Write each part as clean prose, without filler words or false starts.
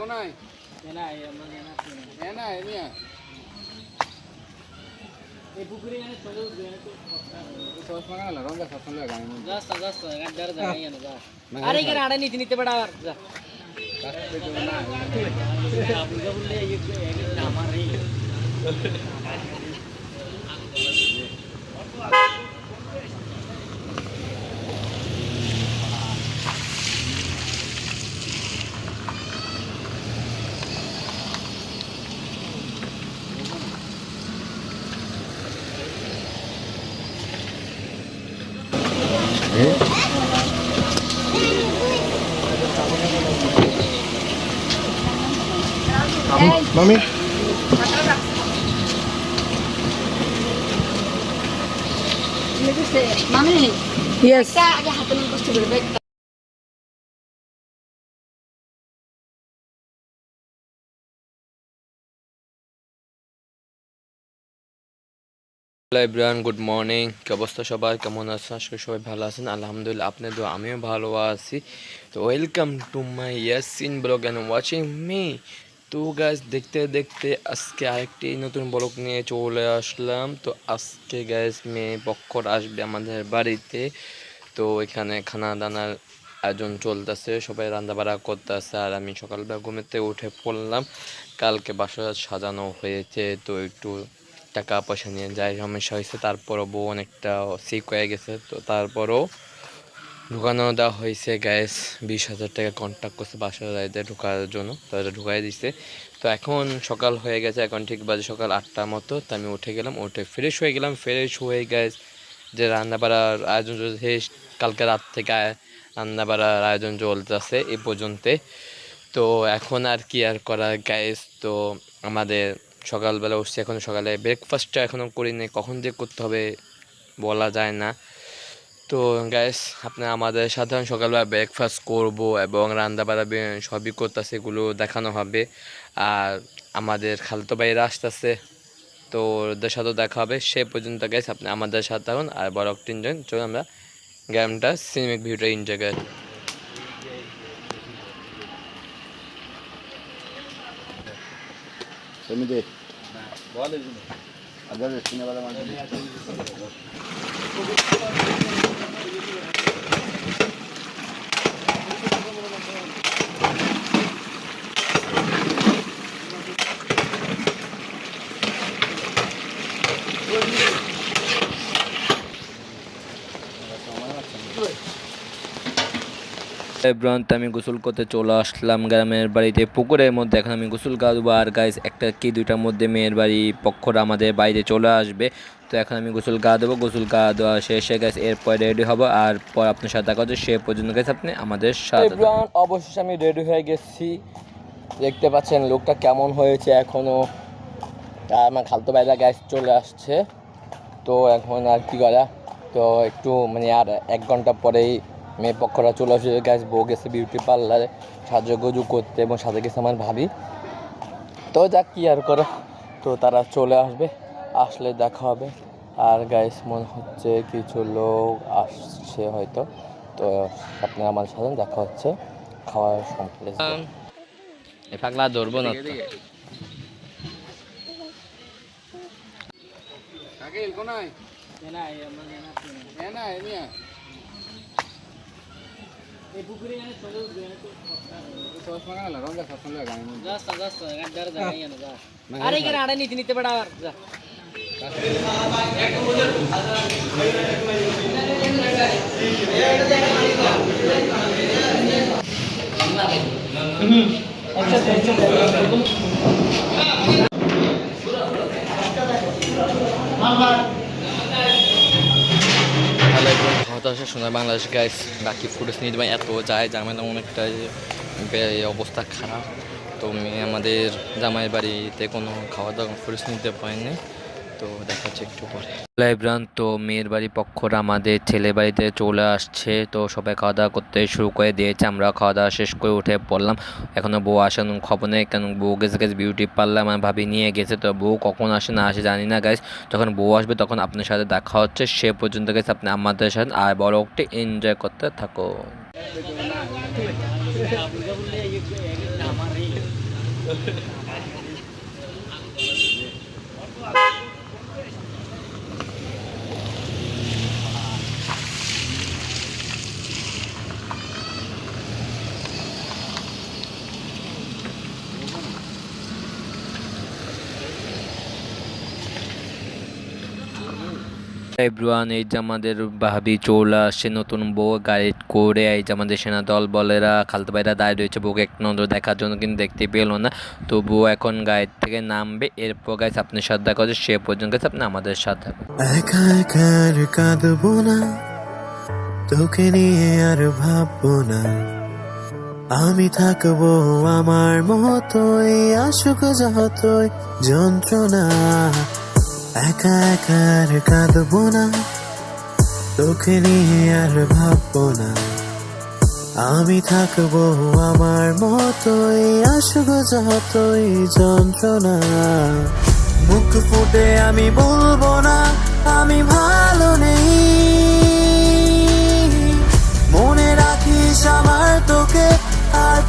কোনায় এনাই মানে এনা এনিয়া এই পুকুরে এনে চলে উঠবে তো সস মানা হলো রঙা সস মানা গায় না জাস্ট গাড্ডার জায়গা না যা আরে এখানে আড়ে নিতে বড় আর যা কাছে তো না আপনি বললে এই আমার এই Mami. Mami. Yes. Ada hati ng gusto berbeda. Hello everyone, good morning. কি অবস্থা সবার, কেমন আছেন? আশা করি সবাই ভালো আছেন। আলহামদুলিল্লাহ, আপনার দোয়া আমিও ভালো আছি। তো welcome to my Yasin blog and watching me. তো গাইজ দেখতে দেখতে আজকে আরেকটি নতুন ব্লগ নিয়ে চলে আসলাম। তো আজকে গাইজ মেয়ে পক্ষর আসবে আমাদের বাড়িতে। তো এখানে খানা দানার আয়োজন চলতেছে, সবাই রান্নাবাড়া করতেছে। আর আমি সকালবেলা ঘুমেতে উঠে পড়লাম। কালকে বাসা সাজানো হয়েছে, তো একটু টাকা পয়সা নিয়ে যাই সমস্যা হয়েছে। তারপরও বউ অনেকটা সিক হয়ে গেছে, তো তারপরও ঢুকানো দেওয়া হয়েছে। গ্যাস 20,000 টাকা কন্ট্যাক্ট করছে বাসাতে ঢুকার জন্য, তো এটা ঢুকাই দিছে। তো এখন সকাল হয়ে গেছে, এখন ঠিক বাজে সকাল 8টার মতো। তো আমি উঠে গেলাম, উঠে ফ্রেশ হয়ে গেলাম। ফ্রেশ হয়ে গ্যাস যে রান্না বাড়ার আয়োজন চলছে, কালকে রাত থেকে রান্না বাড়ার আয়োজন চলতেছে এই পর্যন্ত। তো এখন আর কি আর করা গ্যাস। তো আমাদের সকালবেলা উঠছি, এখন সকালে ব্রেকফাস্টটা এখনও করিনি, কখন যে করতে হবে বলা যায় না। তো গ্যাস আপনার আমাদের সাধারণ সকালবেলা ব্রেকফাস্ট করব এবং রান্নাবাড়া সবই করতেছে, এগুলো দেখানো হবে। আর আমাদের খালতো ভাইরা আসতেছে, তো ওদের সাথেও দেখা হবে। সে পর্যন্ত গ্যাস আপনি আমাদের সাথে থাকুন আর বড় একটা এনজয়। চলো আমরা গেমটা সিনেমিক ভিউটা এনজয় করি। Semide. Boleh ini. Agar sini pada mana? ব্রান্ত আমি গোসল করতে চলে আসলাম গ্রামের বাড়িতে, পুকুরের মধ্যে। এখন আমি গোসল গাদবো। আর গাইজ একটা কি দুইটার মধ্যে মেয়ের বাড়ি পক্ষরা আমাদের বাড়িতে চলে আসবে। তো এখন আমি গোসল গা দেবো, গোসল গা দেওয়া শেষে গাইজ এরপর রেডি হবো। আর পর আপনার সাথে দেখা হচ্ছে, সে পর্যন্ত গাইজ আপনি আমাদের সাথে। অবশেষে আমি রেডি হয়ে গেছি, দেখতে পাচ্ছেন লোকটা কেমন হয়েছে এখনও। আমার খালতো ভাইরা গাইজ চলে আসছে। তো এখন আর কি করা, তো একটু মানে আর 1 ঘন্টা পরেই মেয়ে পক্ষরা চলে আসে। গ্যাস বউ গেছে বিউটি পার্লারে সাজুগুজু করতে, এবং সাথে গেছে আমার ভাবি। তো যাক কি আর করে, তো তারা চলে আসবে, আসলে দেখা হবে। আর গাইস মনে হচ্ছে কিছু লোক আসছে হয়তো, তো আপনার আমার সাথে দেখা হচ্ছে খাওয়ার কমপ্লেক্স। এ পাগলা ধরবো না তো। আগে কোনায় এনাই মানে এনা এনিয়া এই পুকুরে এনে চলে উঠবে তো সস মানা হলো রঙা সস মানা গায় না জাস্ট গাড্ডার জায়গা না যা আরে এখানে আড়ে নিতে বড় আর যা হতাশা শোনা বাংলাদেশ গাইস, বাকি ফুটেজ নিয়ে দেবেন এত যায় জামাই অনেকটা অবস্থা খারাপ। তো আমাদের জামাইয়ের বাড়িতে কোনো খাওয়া দাওয়া ফুটেজ নিতে পারেনি, তো দেখা হচ্ছে একটু পরে। লাইব্রান তো মেয়ের বাড়ি পক্ষরা আমাদের ছেলে বাড়িতে চলে আসছে। তো সবাই খাওয়া দাওয়া করতে শুরু করে দিয়েছে, আমরা খাওয়া দাওয়া শেষ করে উঠে পড়লাম। এখনও বউ আসানোর খবর নেই, কেন বউ গেছে বিউটি পার্লার, আমার ভাবি নিয়ে গেছে। তো বউ কখন আসে না আসে জানি না গাইজ। যখন বউ আসবে তখন আপনার সাথে দেখা হচ্ছে, সে পর্যন্ত গেছে আপনি আমাদের সাথে আর বড় একটু এনজয় করতে থাকো। এভরিওয়ান, এই যে আমাদের ভাবি চলে আসছে নতুন বউ গাইড করে। এই যে আমাদের সেনা দল বলেরা খালতো ভাইরা দাঁড়িয়ে রয়েছে বউকে এক নজর দেখার জন্য, কিন্তু দেখতে পেলো না। তো বউ এখন গাইড থেকে নামবে, এরপর গাইস আপনার সাথে দেখা হচ্ছে। সে পর্যন্ত গাইস আপনি আমাদের সাথে একা একা আর কাঁদবো না, তোকে নিয়ে আর ভাববো না, আমি থাকবো আমার মতোই, আসুক যতই যন্ত্রণা। একা একা আর কাঁদবো না, তোকে নিয়ে আর ভাববো না, আমি থাকবো আমার মতোই, আসুক যতই যন্ত্রণা। মুখ ফুটে আমি বলবো না আমি ভালো নেই, মনে রাখিস আমার তোকে আর।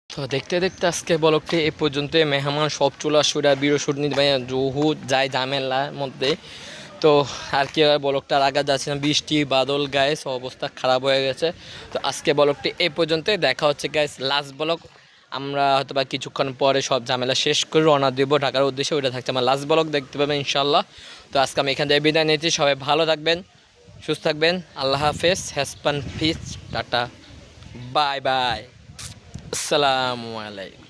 তো দেখতে দেখতে আজকে ব্লগটি এ পর্যন্ত। মেহমান সব চলে আসুরা বীরসুরনির ভাইয়া জহু যায় ঝামেলার মধ্যে। তো আর কি ব্লগটা আর আগে যাচ্ছে না, বৃষ্টি বাদল গাইস অবস্থা খারাপ হয়ে গেছে। তো আজকে ব্লগটি এই পর্যন্ত, দেখা হচ্ছে গাইস লাস্ট ব্লগ। আমরা হয়তো বা কিছুক্ষণ পরে সব ঝামেলা শেষ করে রওনা দেবো ঢাকার উদ্দেশ্যে, ওইটা থাকছে আমার লাস্ট ব্লগ, দেখতে পাবেন ইনশাল্লাহ। তো আজকে আমি এখান থেকে বিদায় নিয়েছি, সবাই ভালো থাকবেন, সুস্থ থাকবেন, আল্লাহ হাফেজ, হ্যাসপান ফিস, টাটা, বাই বাই, আসসালামু আলাইকুম।